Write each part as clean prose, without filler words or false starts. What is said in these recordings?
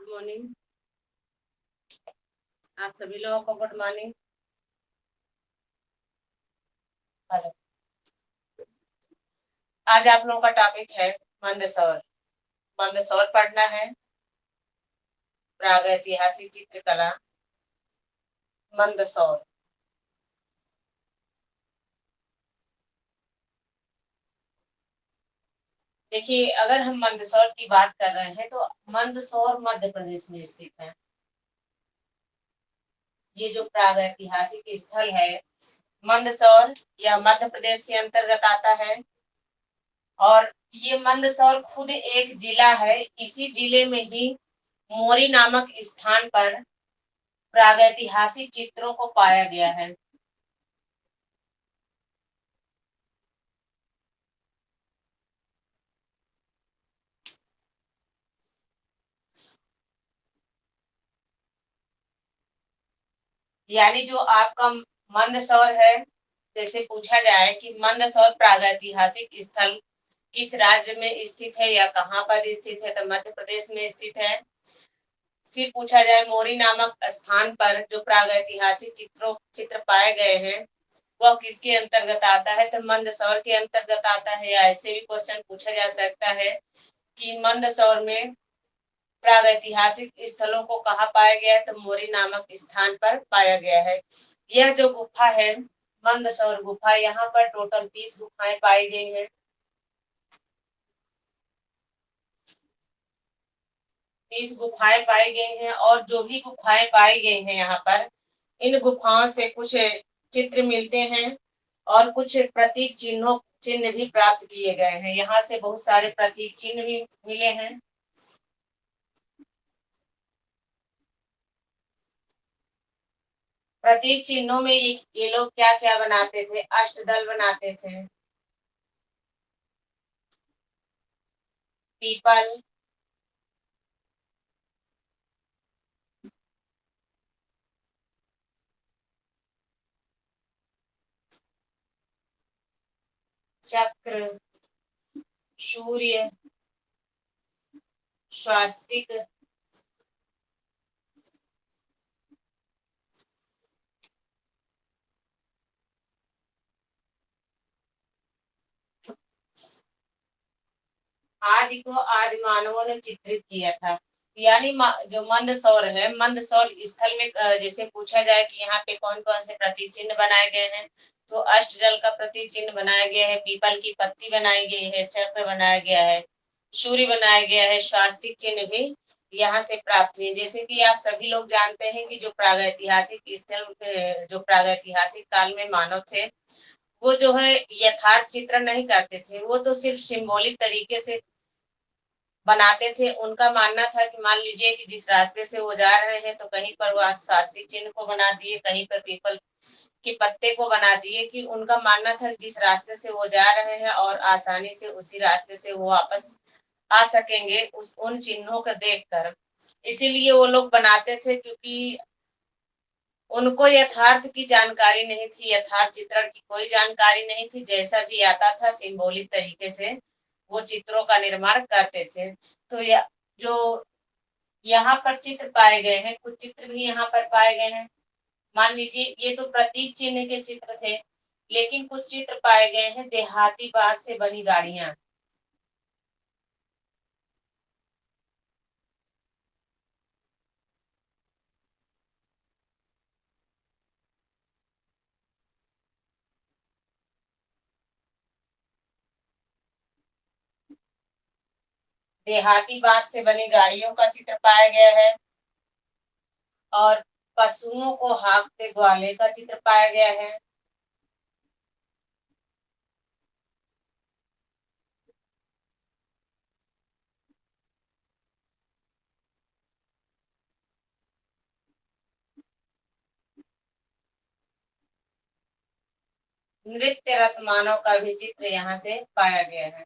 Good morning. आप सभी लोगों को गुड मॉर्निंग। हेलो। आज आप लोगों का टॉपिक है मंदसौर। मंदसौर पढ़ना है, प्रागैतिहासिक चित्रकला मंदसौर। देखिए, अगर हम मंदसौर की बात कर रहे हैं तो मंदसौर मध्य प्रदेश में स्थित है। ये जो प्रागैतिहासिक स्थल है मंदसौर, यह मध्य प्रदेश के अंतर्गत आता है। और ये मंदसौर खुद एक जिला है। इसी जिले में ही मोरी नामक स्थान पर प्रागैतिहासिक चित्रों को पाया गया है। यानी जो आपका मंदसौर है, जैसे पूछा जाए कि मंदसौर प्रागैतिहासिक स्थल किस राज्य में स्थित है या कहाँ पर स्थित है, तो मध्य प्रदेश में स्थित है। फिर पूछा जाए मोरी नामक स्थान पर जो प्रागैतिहासिक चित्र पाए गए हैं वह किसके अंतर्गत आता है, तो मंदसौर के अंतर्गत आता है। या ऐसे भी क्वेश्चन पूछा जा सकता है कि मंदसौर में प्रागैतिहासिक स्थलों को कहाँ पाया गया है, तो मोरी नामक स्थान पर पाया गया है। यह जो गुफा है मंदसौर गुफा, यहाँ पर टोटल 30 गुफाएं पाई गई हैं। 30 गुफाएं पाई गई हैं और जो भी गुफाएं पाई गई हैं यहाँ पर, इन गुफाओं से कुछ चित्र मिलते हैं और कुछ प्रतीक चिन्ह भी प्राप्त किए गए हैं। यहाँ से बहुत सारे प्रतीक चिन्ह भी मिले हैं। प्रतीक चिन्हों में ये लोग क्या क्या बनाते थे, अष्टदल बनाते थे, पीपल, चक्र, सूर्य, स्वास्तिक, आदि को आदि मानवों ने चित्रित किया था। यानी जो मंदसौर है, मंदसौर स्थल में जैसे पूछा जाए कि यहाँ पे कौन कौन से प्रतीक चिन्ह बनाए गए हैं, तो अष्टदल का प्रतीक चिन्ह बनाया गया है, पीपल की पत्ती बनाई गई है, चक्र बनाया गया है, सूर्य बनाया गया है, स्वास्तिक चिन्ह भी यहाँ से प्राप्त हुए। जैसे कि आप सभी लोग जानते हैं कि जो प्रागैतिहासिक स्थल, जो प्रागैतिहासिक काल में मानव थे, वो जो है यथार्थ चित्रण नहीं करते थे, वो तो सिर्फ सिंबॉलिक तरीके से बनाते थे। उनका मानना था कि मान लीजिए कि जिस रास्ते से वो जा रहे हैं, तो कहीं पर वो स्वास्तिक चिन्ह को बना दिए, कहीं पर पीपल के पत्ते को बना दिए, कि उनका मानना था कि जिस रास्ते से वो जा रहे हैं और आसानी से उसी रास्ते से वो वापस आ सकेंगे उस उन चिन्हों को देखकर। इसीलिए वो लोग बनाते थे, क्योंकि उनको यथार्थ की जानकारी नहीं थी, यथार्थ चित्रण की कोई जानकारी नहीं थी। जैसा भी आता था सिंबॉलिक तरीके से वो चित्रों का निर्माण करते थे। तो जो यहाँ पर चित्र पाए गए हैं, कुछ चित्र भी यहाँ पर पाए गए हैं। मान लीजिए ये तो प्रतीक चिन्ह के चित्र थे, लेकिन कुछ चित्र पाए गए हैं देहाती बांस से बनी गाड़ियां। देहाती बांस से बनी गाड़ियों का चित्र पाया गया है और पशुओं को हाँकते ग्वाले का चित्र पाया गया है। नृत्य रत मानव का भी चित्र यहाँ से पाया गया है।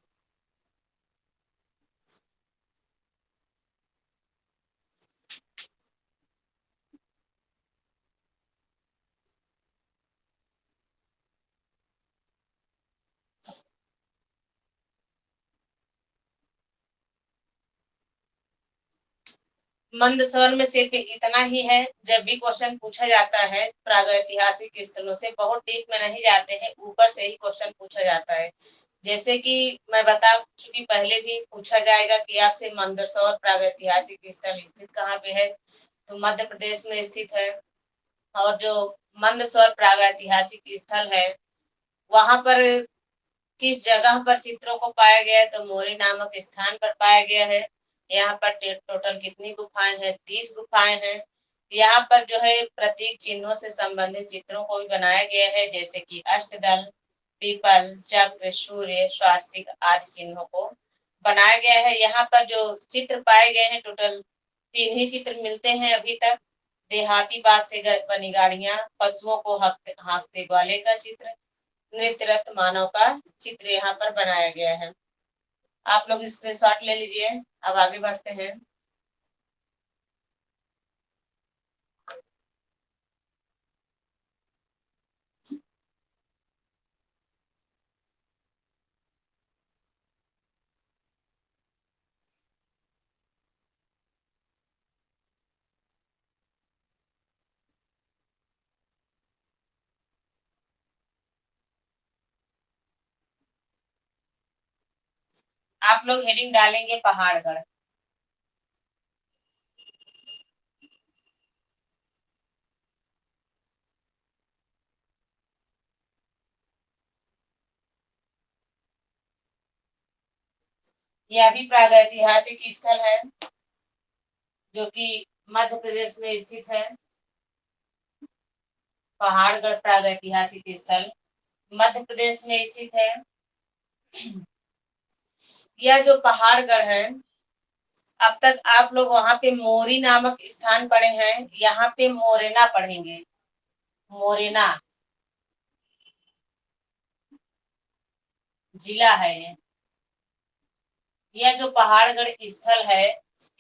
मंदसौर में सिर्फ इतना ही है। जब भी क्वेश्चन पूछा जाता है प्रागैतिहासिक स्थलों से, बहुत डीप में नहीं जाते हैं, ऊपर से ही क्वेश्चन पूछा जाता है। जैसे कि मैं बता चुकी, पहले भी पूछा जाएगा कि आपसे मंदसौर प्रागैतिहासिक स्थल स्थित कहाँ पे है, तो मध्य प्रदेश में स्थित है। और जो मंदसौर प्रागैतिहासिक स्थल है, वहां पर किस जगह पर चित्रों को पाया गया है, तो मोरी नामक स्थान पर पाया गया है। यहाँ पर टोटल कितनी गुफाएं हैं? 30 गुफाएं हैं। यहाँ पर जो है प्रतीक चिन्हों से संबंधित चित्रों को भी बनाया गया है, जैसे कि अष्टदल, पीपल, चक्र, सूर्य, स्वास्तिक आदि चिन्हों को बनाया गया है। यहाँ पर जो चित्र पाए गए हैं, टोटल 3 ही चित्र मिलते हैं अभी तक। देहाती बांस से बनी गाड़ियां, पशुओं को हाँकते ग्वाले का चित्र, नृत्यरत मानव का चित्र यहाँ पर बनाया गया है। आप लोग स्क्रीनशॉट ले लीजिए। अब आगे बढ़ते हैं। आप लोग हेडिंग डालेंगे पहाड़गढ़। यह भी प्रागैतिहासिक स्थल है, जो कि मध्य प्रदेश में स्थित है। पहाड़गढ़ प्रागैतिहासिक स्थल मध्य प्रदेश में स्थित है। यह जो पहाड़गढ़ है, अब तक आप लोग वहां पे मोरी नामक स्थान पढ़े हैं, यहाँ पे मोरेना पढ़ेंगे। मोरेना जिला है ये। यह जो पहाड़गढ़ स्थल है,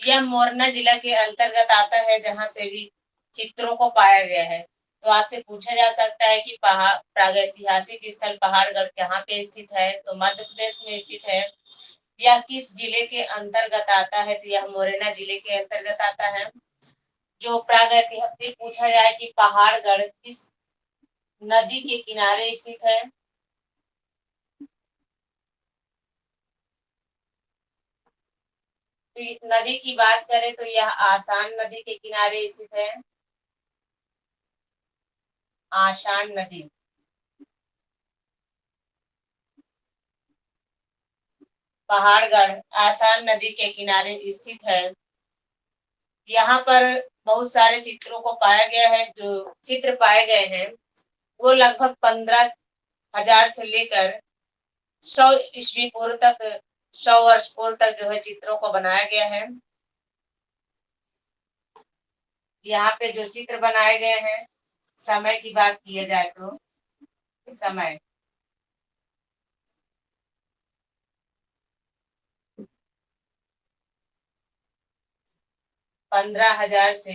यह मोरना जिला के अंतर्गत आता है, जहां से भी चित्रों को पाया गया है। तो आपसे पूछा जा सकता है कि पहाड़ प्रागैतिहासिक स्थल पहाड़गढ़ कहाँ पे स्थित है, तो मध्य प्रदेश में स्थित है। यह किस जिले के अंतर्गत आता है, तो यह मोरेना जिले के अंतर्गत आता है। जो प्रागैतिहासिक पूछा जाए कि पहाड़गढ़ किस नदी के किनारे स्थित है, तो नदी की बात करें तो यह आसान नदी के किनारे स्थित है। आसान नदी पहाड़गढ़ आसान नदी के किनारे स्थित है। यहाँ पर बहुत सारे चित्रों को पाया गया है। जो चित्र पाए गए हैं वो लगभग 15,000 से लेकर 100 ईस्वी पूर्व तक, 100 वर्ष पूर्व तक जो है चित्रों को बनाया गया है। यहाँ पे जो चित्र बनाए गए हैं, समय की बात किया जाए तो समय 15,000 से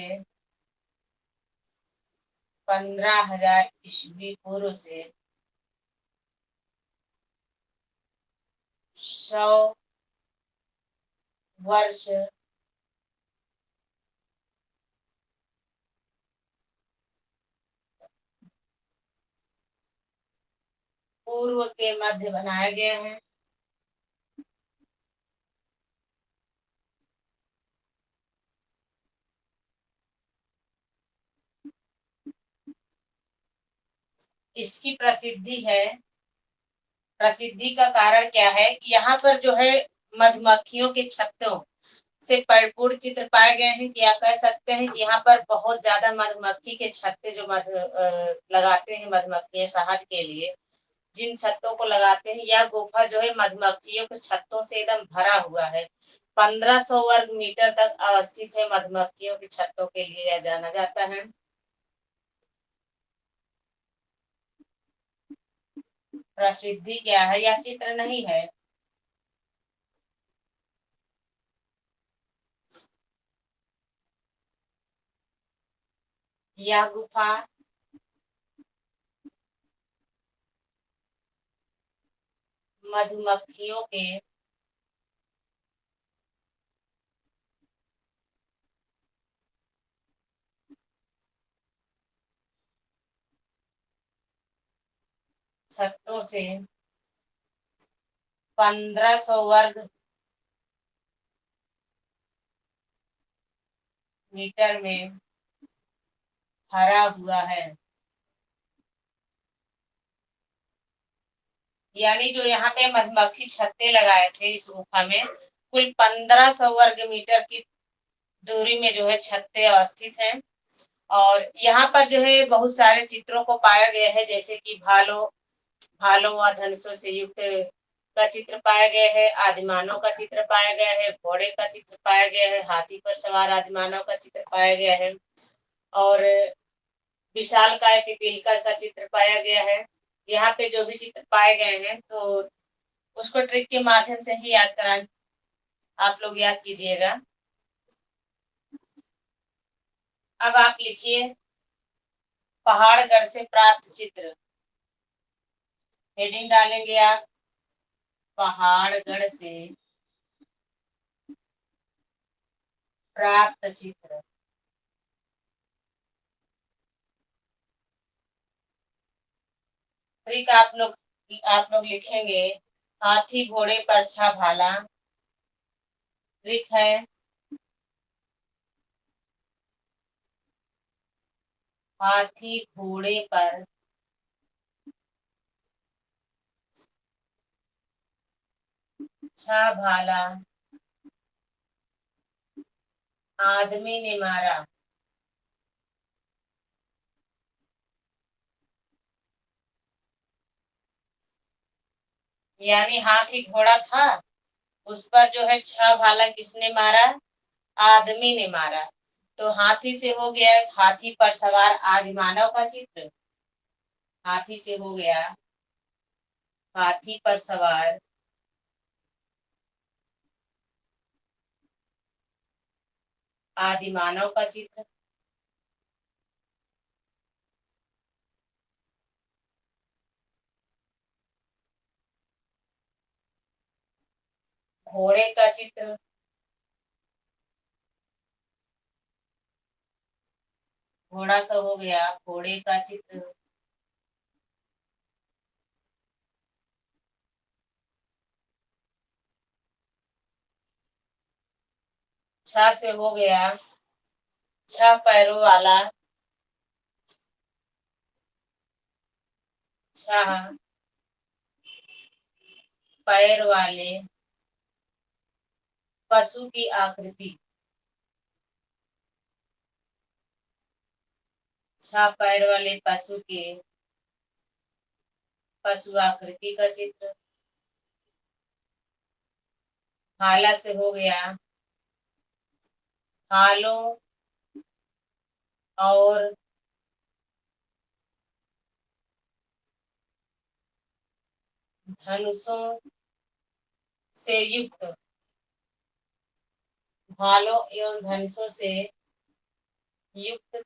15,000 ईस्वी पूर्व से 100 वर्ष पूर्व के मध्य बनाए गए हैं। इसकी प्रसिद्धि है, प्रसिद्धि का कारण क्या है, यहाँ पर जो है मधुमक्खियों के छत्तों से परिपूर्ण चित्र पाए गए हैं। कि आप कह सकते हैं कि यहाँ पर बहुत ज्यादा मधुमक्खी के छत्ते जो लगाते हैं मधुमक्खियां शहद के लिए, जिन छत्तों को लगाते हैं, यह गुफा जो है मधुमक्खियों के छत्तों से एकदम भरा हुआ है। 1500 वर्ग मीटर तक अवस्थित है। मधुमक्खियों के छत्तों के लिए यह जाना जाता है। प्रसिद्धि क्या है, यह चित्र नहीं है। यह गुफा मधुमक्खियों के छतों से 1500 वर्ग मीटर में भरा हुआ है। यानी जो यहाँ पे मधुमक्खी छत्ते लगाए थे इस गुफा में, कुल 1500 वर्ग मीटर की दूरी में जो है छत्ते अवस्थित हैं। और यहाँ पर जो है बहुत सारे चित्रों को पाया गया है, जैसे कि भालों व धनुषों से युक्त का चित्र पाया गया है, आदिमानव का चित्र पाया गया है, घोड़े का चित्र पाया गया है, हाथी पर सवार आदिमानव का चित्र पाया गया है, और विशालकाय पिपीलिका का चित्र पाया गया है। यहाँ पे जो भी चित्र पाए गए हैं तो उसको ट्रिक के माध्यम से ही याद करा, आप लोग याद कीजिएगा। अब आप लिखिए पहाड़गढ़ से प्राप्त चित्र। हेडिंग डालेंगे आप पहाड़गढ़ से प्राप्त चित्र। ट्रिक आप लोग लिखेंगे हाथी घोड़े पर छा भाला। ट्रिक है हाथी घोड़े पर छा भाला, आदमी ने मारा। यानी हाथी घोड़ा था, उस पर जो है छह भाला किसने मारा? आदमी ने मारा। तो हाथी से हो गया हाथी पर सवार आदिमानव का चित्र। हाथी से हो गया हाथी पर सवार आदिमानव का चित्र। घोड़े का चित्र। घोड़ा सा हो गया घोड़े का चित्र। छह से हो गया छह पैरों वाला छह पैर वाले पशु की आकृति। छह पैर वाले पशु आकृति का चित्र। भाला से हो गया भालों और धनुषों से युक्त, भालों एवं धनुषों से युक्त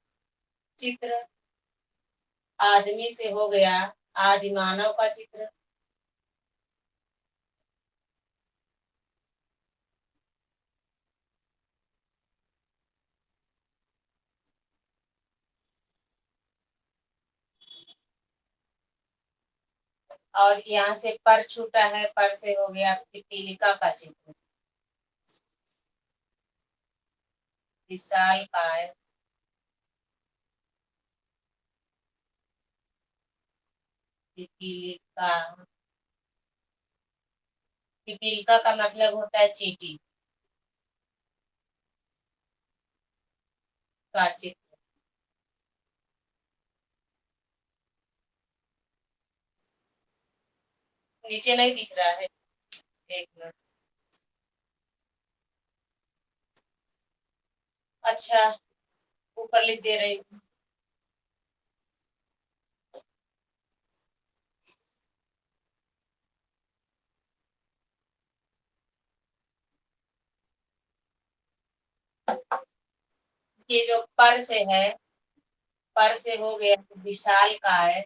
चित्र। आदमी से हो गया आदिमानव का चित्र। और यहाँ से पर छूटा है, पर से हो गया पिपीलिका का चित्र। विशाल काय पिपीलिका। पिपीलिका का मतलब होता है चींटी का चित्र। नीचे नहीं दिख रहा है, एक मिनट। अच्छा, ऊपर लिख दे रही हूँ। ये जो पर से है, पर से हो गया विशाल काय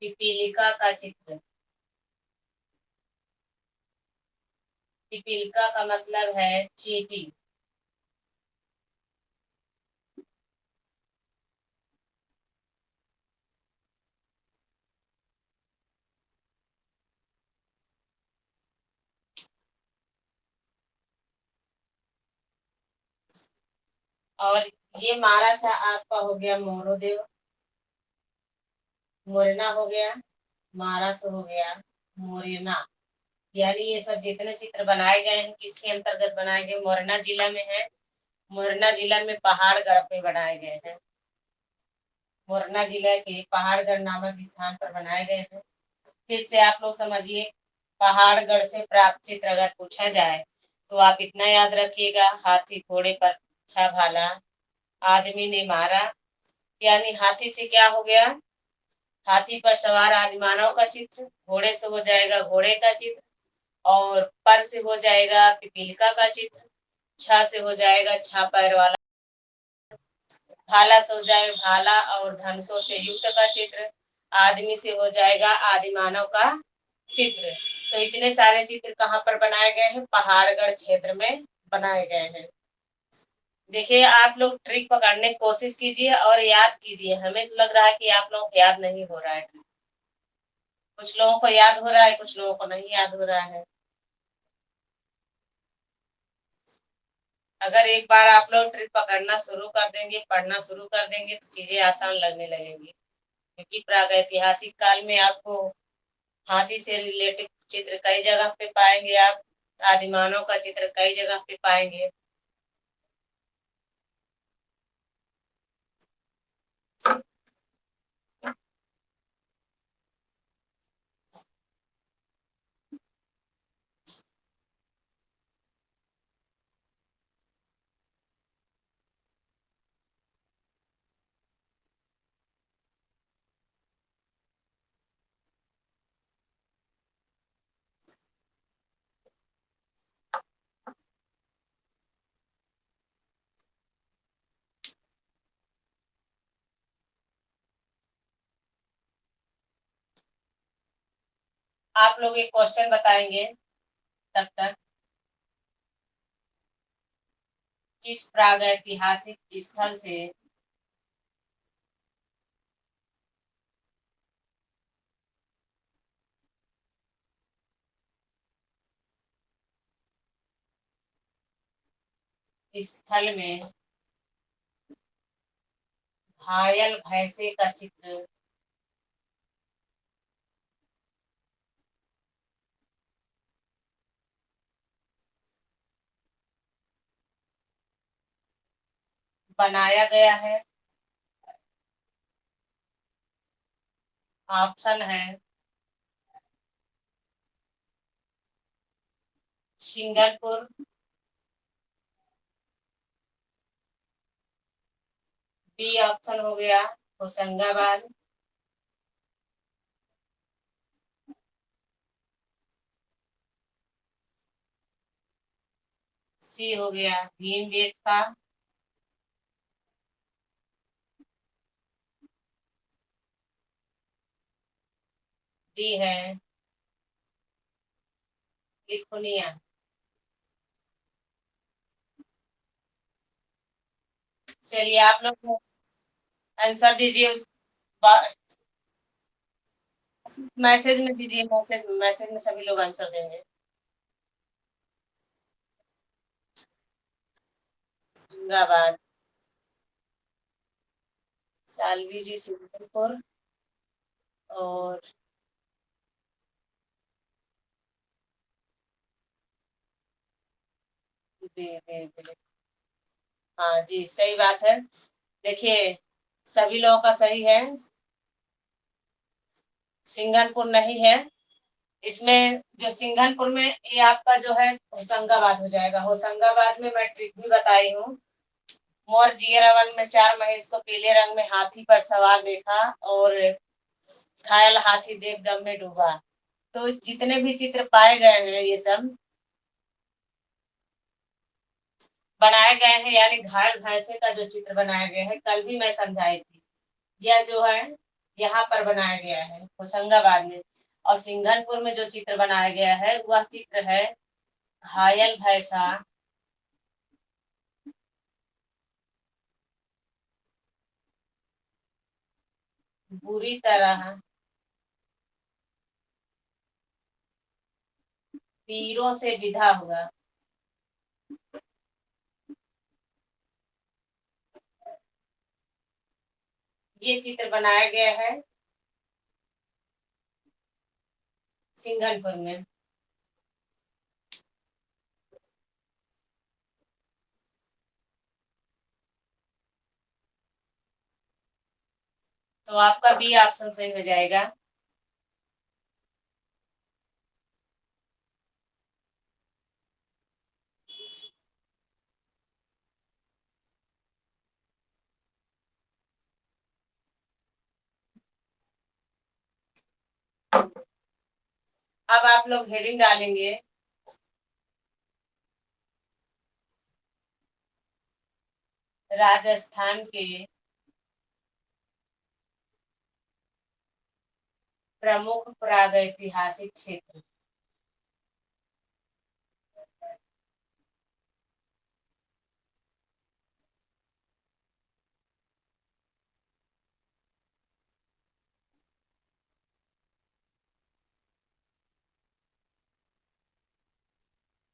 पिपीलिका का चित्र। पिपीलिका का मतलब है चींटी। और ये मारा सा आपका हो गया मोरोदेव, मोरना हो गया, मारस हो गया, मोरेना। यानी ये सब जितने चित्र बनाए गए हैं किसके अंतर्गत बनाए गए, मोरना जिला में है। मोरना जिला में पहाड़गढ़ पे बनाए गए हैं। मोरना जिला के पहाड़गढ़ नामक स्थान पर बनाए गए हैं। फिर से आप लोग समझिए, पहाड़गढ़ से प्राप्त चित्र अगर पूछा जाए तो आप इतना याद रखिएगा, हाथी घोड़े पर छा भाला, आदमी ने मारा। यानी हाथी से क्या हो गया, हाथी पर सवार आदि मानव का चित्र, घोड़े से हो जाएगा घोड़े का चित्र, और पर से हो जाएगा पिपीलिका का चित्र, छा से हो जाएगा छा पैर वाला, भाला से हो जाएगा भाला और धनुषों से युक्त का चित्र, आदमी से हो जाएगा आदि मानव का चित्र। तो इतने सारे चित्र कहाँ पर बनाए गए हैं, पहाड़गढ़ क्षेत्र में बनाए गए हैं। देखिए आप लोग ट्रिक पकड़ने की कोशिश कीजिए और याद कीजिए। हमें तो लग रहा है कि आप लोगों को याद नहीं हो रहा है ट्रिक। कुछ लोगों को याद हो रहा है, कुछ लोगों को नहीं याद हो रहा है। अगर एक बार आप लोग ट्रिक पकड़ना शुरू कर देंगे, पढ़ना शुरू कर देंगे तो चीजें आसान लगने लगेंगी। क्योंकि प्रागैतिहासिक काल में आपको हाथी से रिलेटेड चित्र कई जगह पे पाएंगे, आप आदिमानव का चित्र कई जगह पे पाएंगे। आप लोग एक क्वेश्चन बताएंगे तब तक, किस प्रागैतिहासिक स्थल से स्थल में घायल भैंसे का चित्र बनाया गया है। ऑप्शन है सिंगलपुर, बी ऑप्शन हो गया होशंगाबाद, सी हो गया भीमबेटका, डी है लिखुनिया। चलिए आप लोग आंसर दीजिए उस मैसेज में दीजिए, मैसेज में सभी लोग आंसर देंगे। सिंगाबाद, सालवी जी सिंगापुर, और बे, बे, बे, हाँ जी सही बात है। देखिए सभी लोगों का सही है, सिंगापुर नहीं है। इसमें जो सिंघनपुर में ये आपका जो है होशंगाबाद हो जाएगा। होशंगाबाद में मैं ट्रिक भी बताई हूँ। मोर जियरावन में चार महेश को पीले रंग में हाथी पर सवार देखा और घायल हाथी देख गम में डूबा। तो जितने भी चित्र पाए गए हैं ये सब बनाए गए हैं, यानी घायल भैंसे का जो चित्र बनाया गया है कल भी मैं समझाई थी, यह जो है यहाँ पर बनाया गया है होशंगाबाद में। और सिंघनपुर में जो चित्र बनाया गया है वह चित्र है घायल भैंसा बुरी तरह तीरों से विधा हुआ। ये चित्र बनाया गया है सिंघनपुर में। तो आपका बी ऑप्शन सही हो जाएगा। अब आप लोग हेडिंग डालेंगे, राजस्थान के प्रमुख प्रागैतिहासिक क्षेत्र।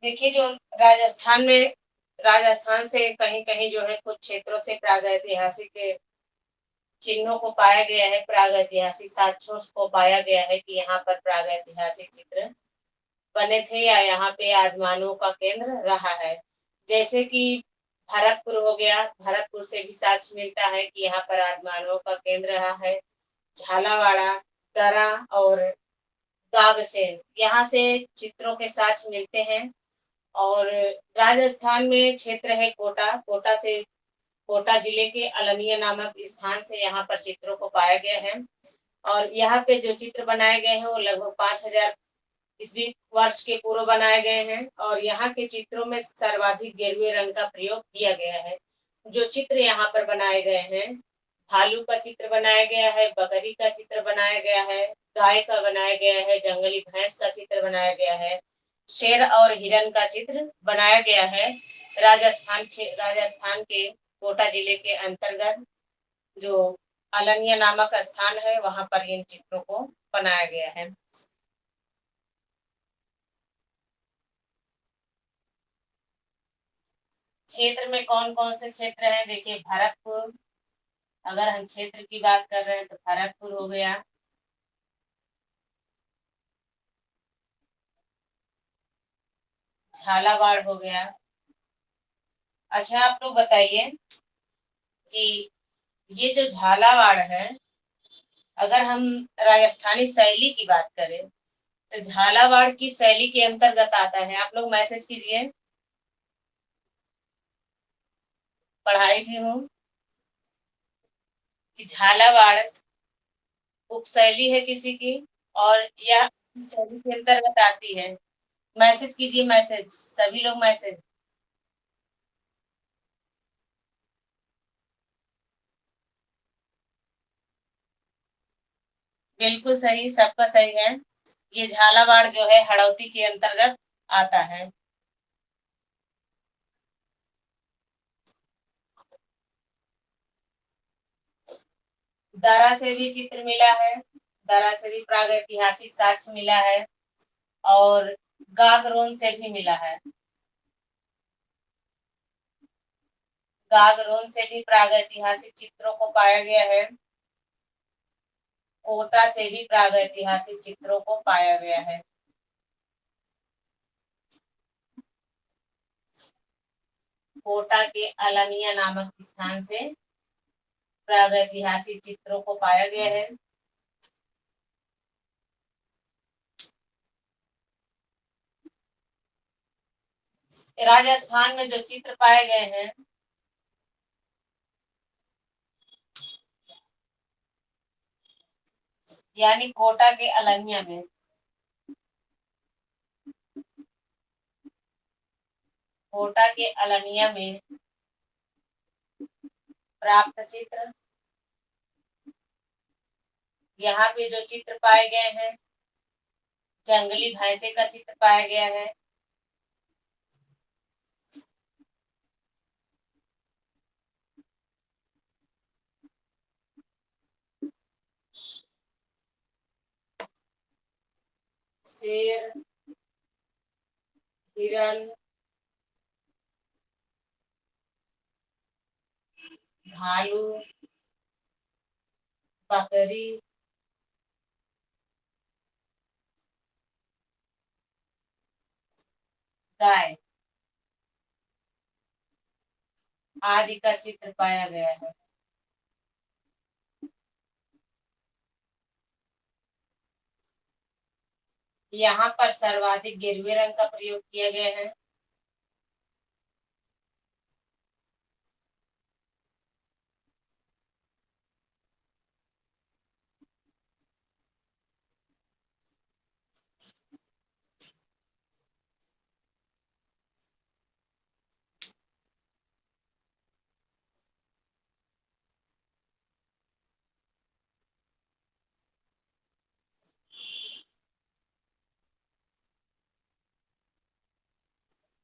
देखिए, जो राजस्थान से कहीं कहीं जो है कुछ क्षेत्रों से प्रागैतिहासिक चिन्हों को पाया गया है, प्रागैतिहासिक साक्ष्यों को पाया गया है कि यहाँ पर प्रागैतिहासिक चित्र बने थे या यहाँ पे आदिमानवों का केंद्र रहा है। जैसे कि भरतपुर हो गया, भरतपुर से भी साक्ष्य मिलता है कि यहाँ पर आदिमानवों का केंद्र रहा है। झालावाड़ा, दरा और गागसेन, यहाँ से चित्रों के साक्ष्य मिलते हैं। और राजस्थान में क्षेत्र है कोटा, कोटा जिले के अलनिया नामक स्थान से यहाँ पर चित्रों को पाया गया है। और यहाँ पे जो चित्र बनाए गए हैं वो लगभग 5000 ईस्वी वर्ष के पूर्व बनाए गए हैं। और यहाँ के चित्रों में सर्वाधिक गेरुए रंग का प्रयोग किया गया है। जो चित्र यहाँ पर बनाए गए हैं, भालू का चित्र बनाया गया है, बकरी का चित्र बनाया गया है, गाय का बनाया गया है, जंगली भैंस का चित्र बनाया गया है, शेर और हिरन का चित्र बनाया गया है। राजस्थान के कोटा जिले के अंतर्गत जो अलनिया नामक स्थान है वहां पर इन चित्रों को बनाया गया है। क्षेत्र में कौन कौन से क्षेत्र हैं, देखिए भरतपुर, अगर हम क्षेत्र की बात कर रहे हैं तो भरतपुर हो गया, झालावाड़ हो गया। अच्छा, आप लोग बताइए कि ये जो झालावाड़ है, अगर हम राजस्थानी शैली की बात करें तो झालावाड़ की शैली के अंतर्गत आता है। आप लोग मैसेज कीजिए, पढ़ाई भी हूँ, कि झालावाड़ उपशैली है किसी की और यह शैली के अंतर्गत आती है। मैसेज कीजिए, मैसेज, सभी लोग मैसेज। बिल्कुल सही, सबका सही है। ये झालावाड़ जो है हड़ौती के अंतर्गत आता है। दरा से भी चित्र मिला है, दरा से भी प्रागैतिहासिक साक्ष्य मिला है। और गागरोन से भी मिला है, गागरोन से भी प्रागैतिहासिक चित्रों को पाया गया है। कोटा से भी प्रागैतिहासिक चित्रों को पाया गया है। कोटा के अलनिया नामक स्थान से प्रागैतिहासिक चित्रों को पाया गया है। राजस्थान में जो चित्र पाए गए हैं, यानी कोटा के अलनिया में, कोटा के अलनिया में प्राप्त चित्र, यहाँ पे जो चित्र पाए गए हैं, जंगली भैंसे का चित्र पाया गया है। शेर, हिरन, भालू, बकरी, गाय आदि का चित्र पाया गया है। यहाँ पर सर्वाधिक गिरवे रंग का प्रयोग किया गया है।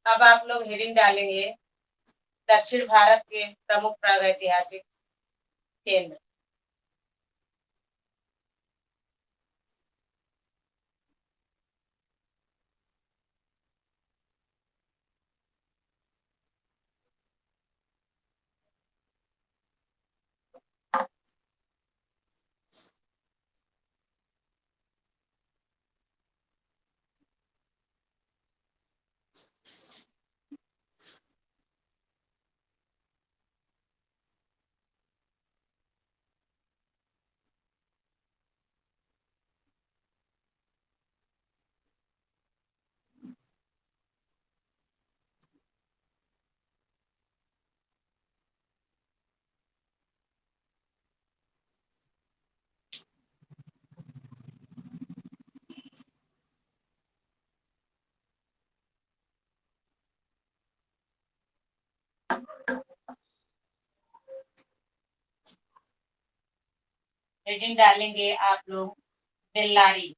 अब आप लोग हेडिंग डालेंगे दक्षिण भारत के प्रमुख प्रागैतिहासिक केंद्र। हेडिंग डालेंगे आप लोग बेल्लारी।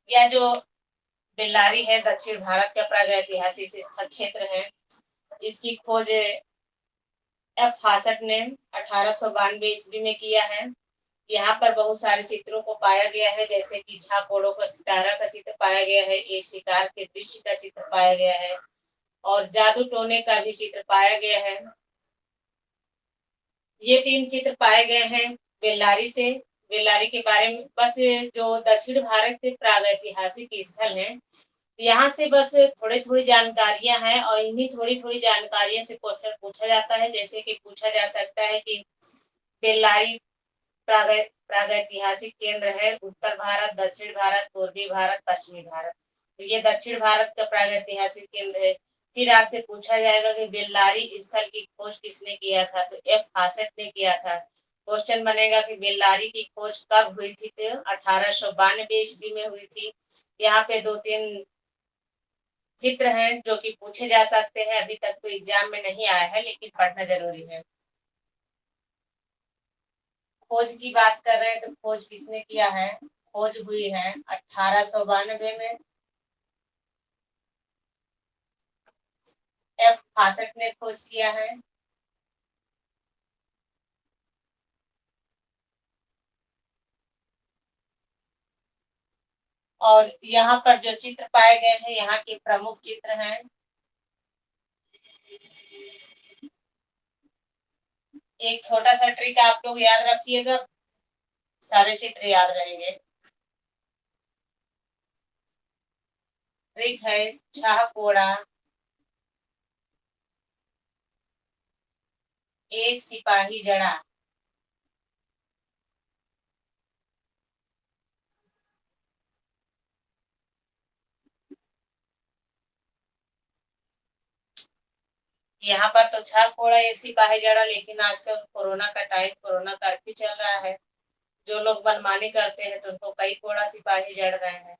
यह जो बेल्लारी है दक्षिण भारत का प्रागैतिहासिक स्थल क्षेत्र है। इसकी खोज एफ हासट ने 1892 ईस्वी में किया है। यहाँ पर बहुत सारे चित्रों को पाया गया है, जैसे कि छाकोड़ों का सितारा का चित्र पाया गया है, एक शिकार के दृश्य का चित्र पाया गया है और जादू टोने का भी चित्र पाया गया है। ये 3 चित्र पाए गए हैं बेल्लारी से। बेल्लारी के बारे में बस जो दक्षिण भारत के प्रागैतिहासिक स्थल हैं, यहाँ से बस थोड़ी थोड़ी जानकारियां हैं और इन्हीं थोड़ी थोड़ी जानकारियों से क्वेश्चन पूछा जाता है। जैसे कि पूछा जा सकता है कि बेल्लारी प्रागैतिहासिक केंद्र है उत्तर भारत, दक्षिण भारत, पूर्वी भारत, पश्चिमी भारत। तो ये दक्षिण भारत का प्रागैतिहासिक केंद्र है। फिर आपसे पूछा जाएगा कि बेल्लारी स्थल की खोज किसने किया था, तो एफ हासट ने किया था। क्वेश्चन बनेगा कि बेल्लारी की खोज कब हुई थी, तो 1892 ईस्वी में हुई थी। यहाँ पे 2-3 चित्र हैं जो कि पूछे जा सकते हैं। अभी तक तो एग्जाम में नहीं आया है, लेकिन पढ़ना जरूरी है। खोज की बात कर रहे हैं तो खोज किसने किया है, खोज हुई है 1892 में एफ हासट ने खोज किया है। और यहाँ पर जो चित्र पाए गए हैं यहाँ के प्रमुख चित्र हैं। एक छोटा सा ट्रिक आप लोग याद रखिएगा, सारे चित्र याद रहेंगे। ट्रिक है छह कोड़ा, एक सिपाही जड़ा। यहाँ पर तो छह कोड़ा एक सिपाही जड़ा, लेकिन आजकल कोरोना का टाइम, कोरोना कर्फ्यू चल रहा है। जो लोग मनमानी करते हैं तो उनको कई कोड़ा सिपाही जड़ रहे हैं,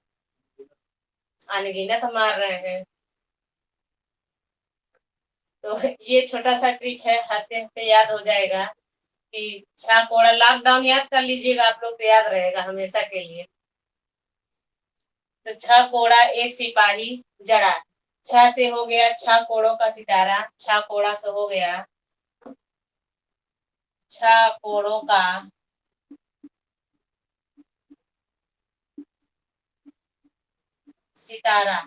अनगिनत मार रहे हैं। तो ये छोटा सा ट्रिक है, हंसते हंसते याद हो जाएगा कि छह कोड़ा, लॉकडाउन याद कर लीजिएगा आप लोग तो याद रहेगा हमेशा के लिए। तो छह कोड़ा एक सिपाही जड़ा, छह से हो गया छह कोड़ों का सितारा, छह कोड़ा से हो गया छह कोड़ों का सितारा।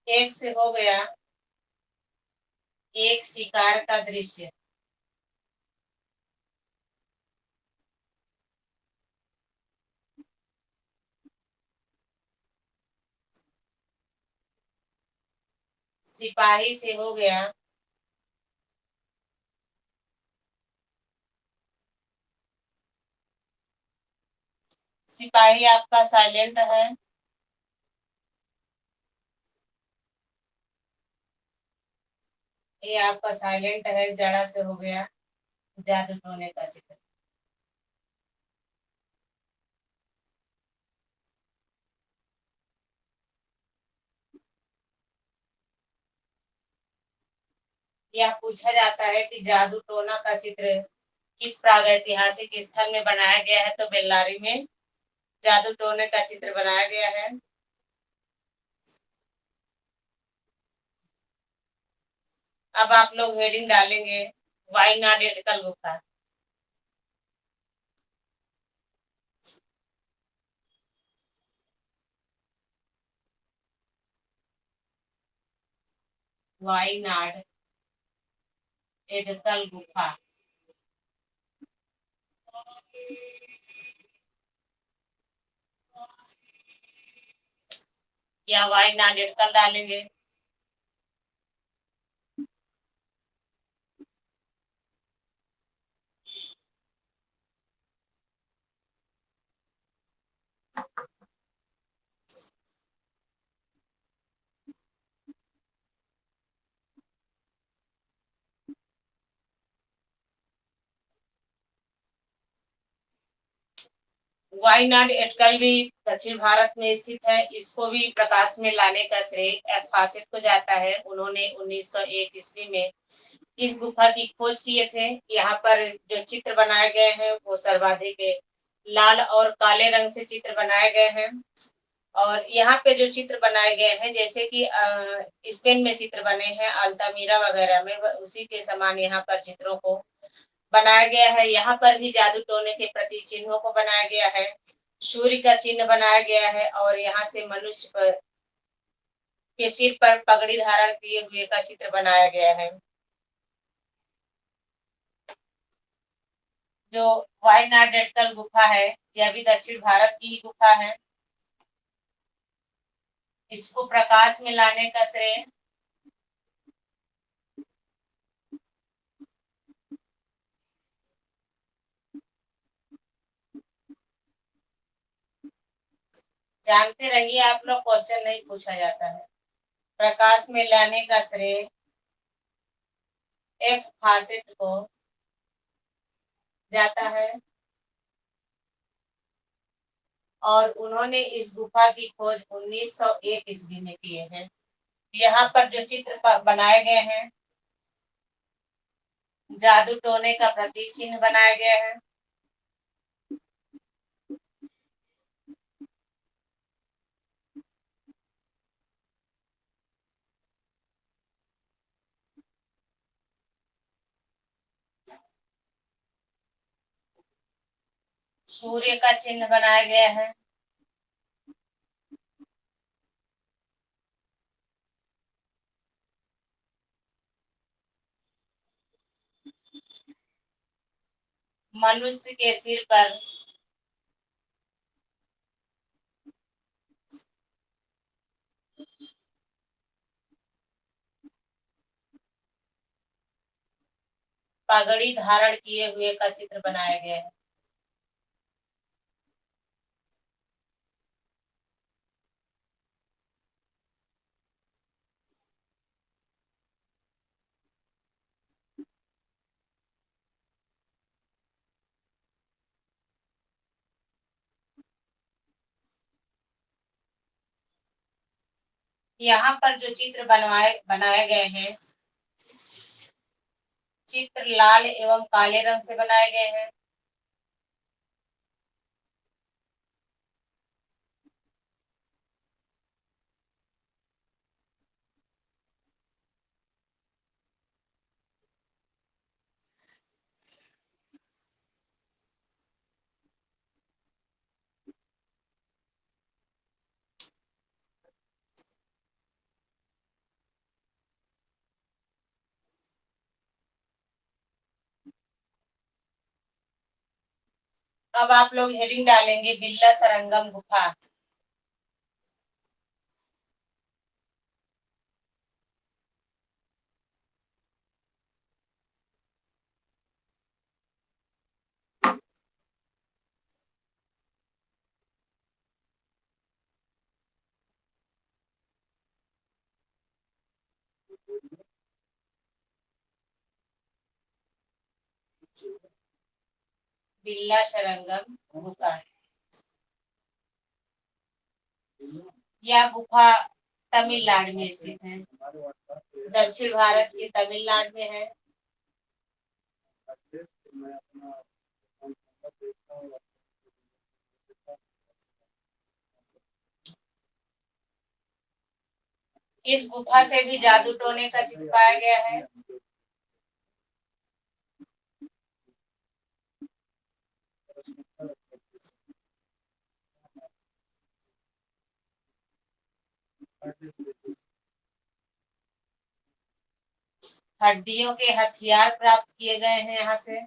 एक से हो गया एक शिकार का दृश्य। सिपाही से हो गया सिपाही आपका साइलेंट है। ये आपका साइलेंट है। जड़ा से हो गया जादू टोने का चित्र। यह पूछा जाता है कि जादू टोना का चित्र किस प्रागैतिहासिक स्थल में बनाया गया है, तो बेल्लारी में जादू टोने का चित्र बनाया गया है। अब आप लोग हेडिंग डालेंगे वाइनाडेडकल गुफा। वाइनाड एडकल गुफा। या वाइनाड एडकल डालेंगे। वाइनाड एटकल भी दक्षिण भारत में स्थित है। इसको भी प्रकाश में लाने का श्रेय एफ फासेट को जाता है। उन्होंने 1901 ईस्वी में इस गुफा की खोज किए थे। यहाँ पर जो चित्र बनाए गए हैं वो सर्वाधिक लाल और काले रंग से चित्र बनाए गए हैं। और यहाँ पे जो चित्र बनाए गए हैं, जैसे कि स्पेन में चित्र बने हैं अल्तामीरा वगैरह में, उसी के समान यहाँ पर चित्रों को बनाया गया है। यहाँ पर भी जादू टोने के प्रतीक चिन्हों को बनाया गया है। सूर्य का चिन्ह बनाया गया है और यहाँ से मनुष्य पर के सिर पर पगड़ी धारण किए हुए का चित्र बनाया गया है। जो वायनाड एटकल गुफा है, यह भी दक्षिण भारत की ही गुफा है। इसको प्रकाश में लाने का श्रेय जानते रहिए आप लोग, क्वेश्चन नहीं पूछा जाता है। प्रकाश में लाने का श्रेय एफ फासेट को जाता है और उन्होंने इस गुफा की खोज 1901 ईस्वी में किए हैं। यहाँ पर जो चित्र बनाए गए हैं, जादू टोने का प्रतीक चिन्ह बनाया गया है। सूर्य का चिन्ह बनाया गया है। मनुष्य के सिर पर पगड़ी धारण किए हुए का चित्र बनाया गया है। यहाँ पर जो चित्र बनाए गए हैं, चित्र लाल एवं काले रंग से बनाए गए हैं। अब आप लोग हेडिंग डालेंगे बिल्ला सरंगम गुफा। बिल्ला सरंगम गुफा। यह गुफा तमिलनाडु में स्थित है, दक्षिण भारत के तमिलनाडु में है। इस गुफा से भी जादू टोने का चित्र पाया गया है। हड्डियों के हथियार प्राप्त किए गए हैं यहाँ से।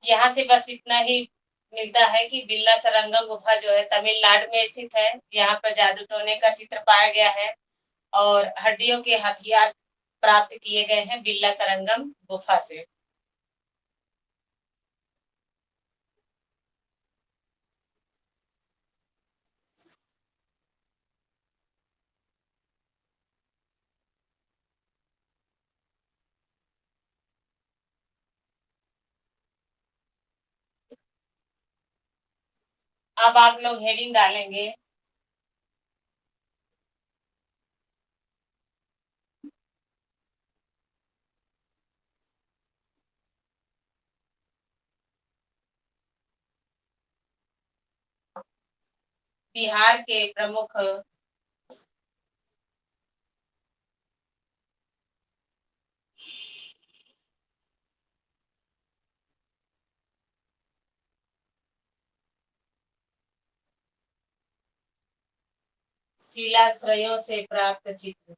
यहाँ से बस इतना ही मिलता है कि बिल्ला सरंगम गुफा जो है तमिलनाडु में स्थित है। यहाँ पर जादू टोने का चित्र पाया गया है और हड्डियों के हथियार प्राप्त किए गए हैं बिल्ला सरंगम गुफा से। अब आप लोग हेडिंग डालेंगे बिहार के प्रमुख शिलाश्रयों से प्राप्त चित्र।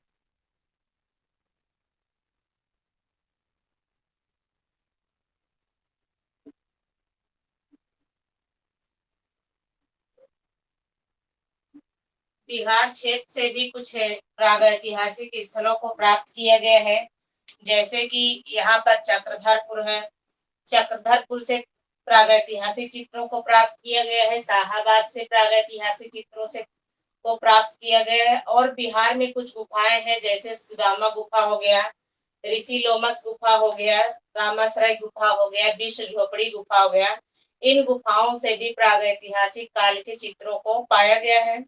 बिहार क्षेत्र से भी कुछ प्रागैतिहासिक स्थलों को प्राप्त किया गया है, जैसे कि यहाँ पर चक्रधरपुर है। चक्रधरपुर से प्रागैतिहासिक चित्रों को प्राप्त किया गया है। शाहाबाद से प्रागैतिहासिक चित्रों से को प्राप्त किया गया है। और बिहार में कुछ गुफाएं हैं, जैसे सुदामा गुफा हो गया, ऋषि लोमस गुफा हो गया, रामाश्रय गुफा हो गया, विश्व झोपड़ी गुफा हो गया। इन गुफाओं से भी प्रागैतिहासिक काल के चित्रों को पाया गया है।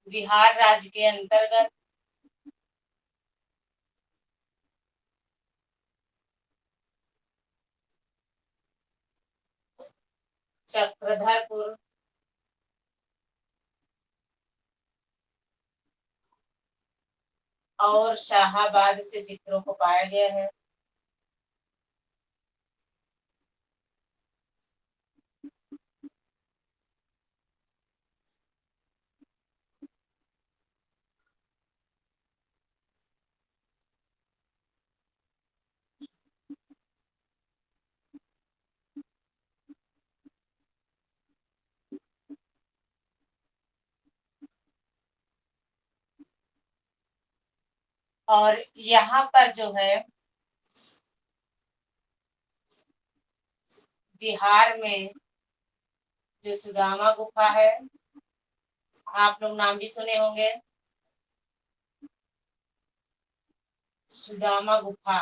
बिहार राज्य के अंतर्गत चक्रधरपुर और शाहाबाद से चित्रों को पाया गया है। और यहाँ पर जो है बिहार में जो सुदामा गुफा है, आप लोग नाम भी सुने होंगे, सुदामा गुफा।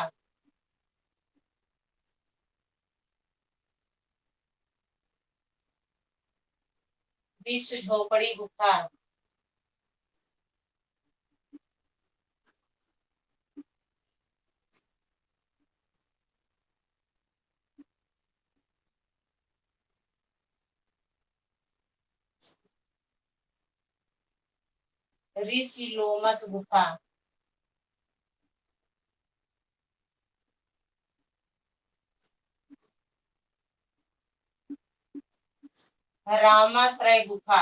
विश्व झोपड़ी गुफा, रिसिलोमस गुफा। रामाश्रय गुफा।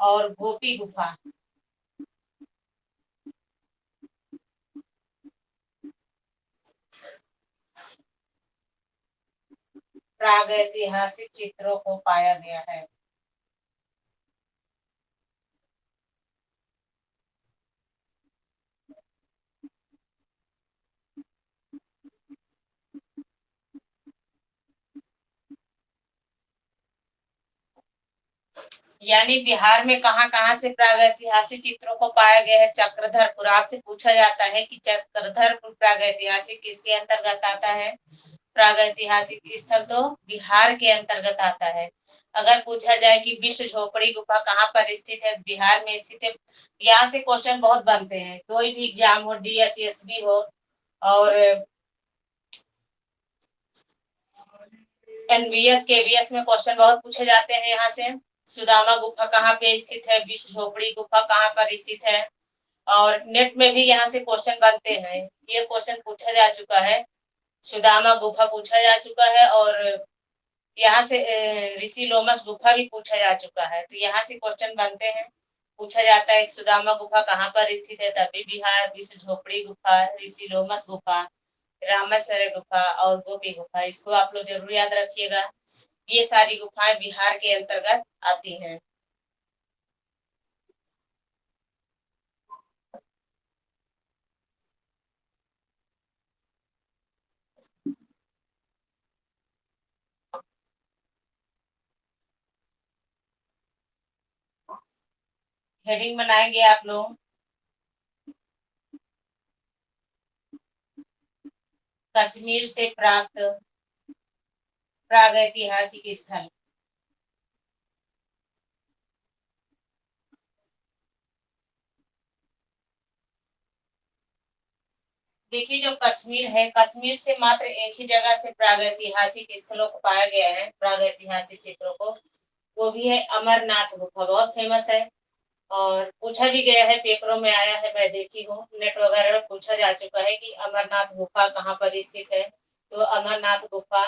और गोपी गुफा। प्रागैतिहासिक चित्रों को पाया गया है। यानी बिहार में कहाँ कहाँ से प्रागैतिहासिक चित्रों को पाया गया है? चक्रधरपुर। आपसे पूछा जाता है कि चक्रधरपुर प्रागैतिहासिक किसके अंतर्गत आता है? प्रागैतिहासिक स्थल तो बिहार के अंतर्गत आता है। अगर पूछा जाए कि विश्व झोपड़ी गुफा कहाँ पर स्थित है? बिहार में स्थित है। यहाँ से क्वेश्चन बहुत बनते हैं, कोई भी एग्जाम हो, DSSB हो और NVS KVS में क्वेश्चन बहुत पूछे जाते हैं यहाँ से। सुदामा गुफा कहाँ पे स्थित है? विश्व झोपड़ी गुफा कहाँ पर स्थित है? और नेट में भी यहाँ से क्वेश्चन बनते हैं। ये क्वेश्चन पूछा जा चुका है, सुदामा गुफा पूछा जा चुका है, और यहाँ से ऋषि लोमस गुफा भी पूछा जा चुका है। तो यहाँ से क्वेश्चन बनते हैं, पूछा जाता है सुदामा गुफा कहाँ पर स्थित है? तभी बिहार। विश्व झोपड़ी गुफा, ऋषि लोमस गुफा, रामेश्वर गुफा और गोपी गुफा, इसको आप लोग जरूर याद रखिएगा। ये सारी गुफाएं बिहार के अंतर्गत आती हैं। हेडिंग बनाएंगे आप लोग। कश्मीर से प्राप्त प्रागैतिहासिक स्थल। देखिए, जो कश्मीर है, कश्मीर से मात्र एक ही जगह से प्रागैतिहासिक स्थलों को पाया गया है, प्रागैतिहासिक चित्रों को। वो भी है अमरनाथ गुफा, बहुत फेमस है और पूछा भी गया है, पेपरों में आया है, मैं देखी हूँ, नेट वगैरह में पूछा जा चुका है कि अमरनाथ गुफा कहाँ पर स्थित है। तो अमरनाथ गुफा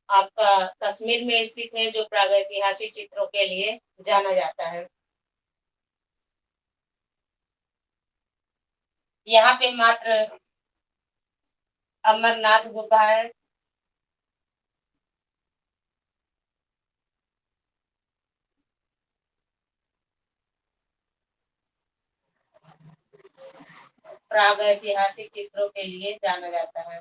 आपका कश्मीर में स्थित है, जो प्रागैतिहासिक चित्रों के लिए जाना जाता है। यहाँ पे मात्र अमरनाथ गुफा है। प्रागैतिहासिक चित्रों के लिए जाना जाता है।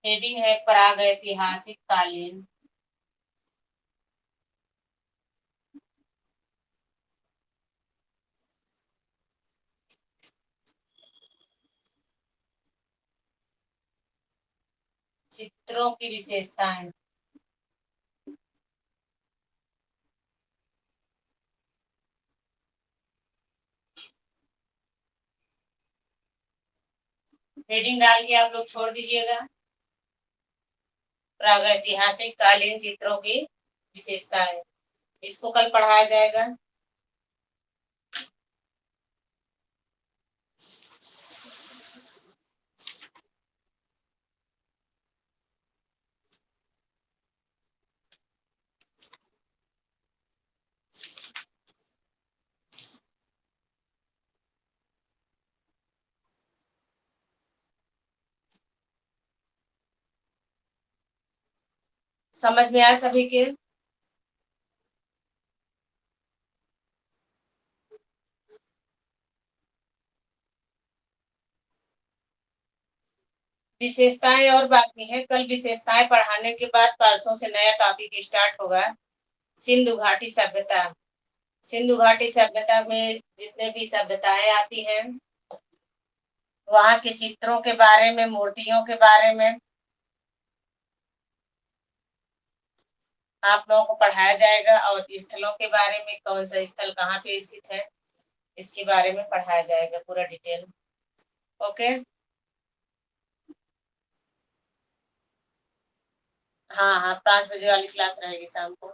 हेडिंग है प्रागैतिहासिक कालीन। चित्रों की विशेषताएं। हेडिंग डाल के आप लोग छोड़ दीजिएगा। प्रागैतिहासिक कालीन चित्रों की विशेषताएं, इसको कल पढ़ाया जाएगा। समझ में आया सभी के? विशेषताएं और बाकी है, कल विशेषताएं पढ़ाने के बाद परसों से नया टॉपिक स्टार्ट होगा। सिंधु घाटी सभ्यता। सिंधु घाटी सभ्यता में जितने भी सभ्यताएं आती हैं, वहां के चित्रों के बारे में, मूर्तियों के बारे में आप लोगों को पढ़ाया जाएगा, और स्थलों के बारे में, कौन सा स्थल कहाँ पे स्थित है, इसके बारे में पढ़ाया जाएगा पूरा डिटेल। ओके। हाँ हाँ, 5 बजे वाली क्लास रहेगी शाम को।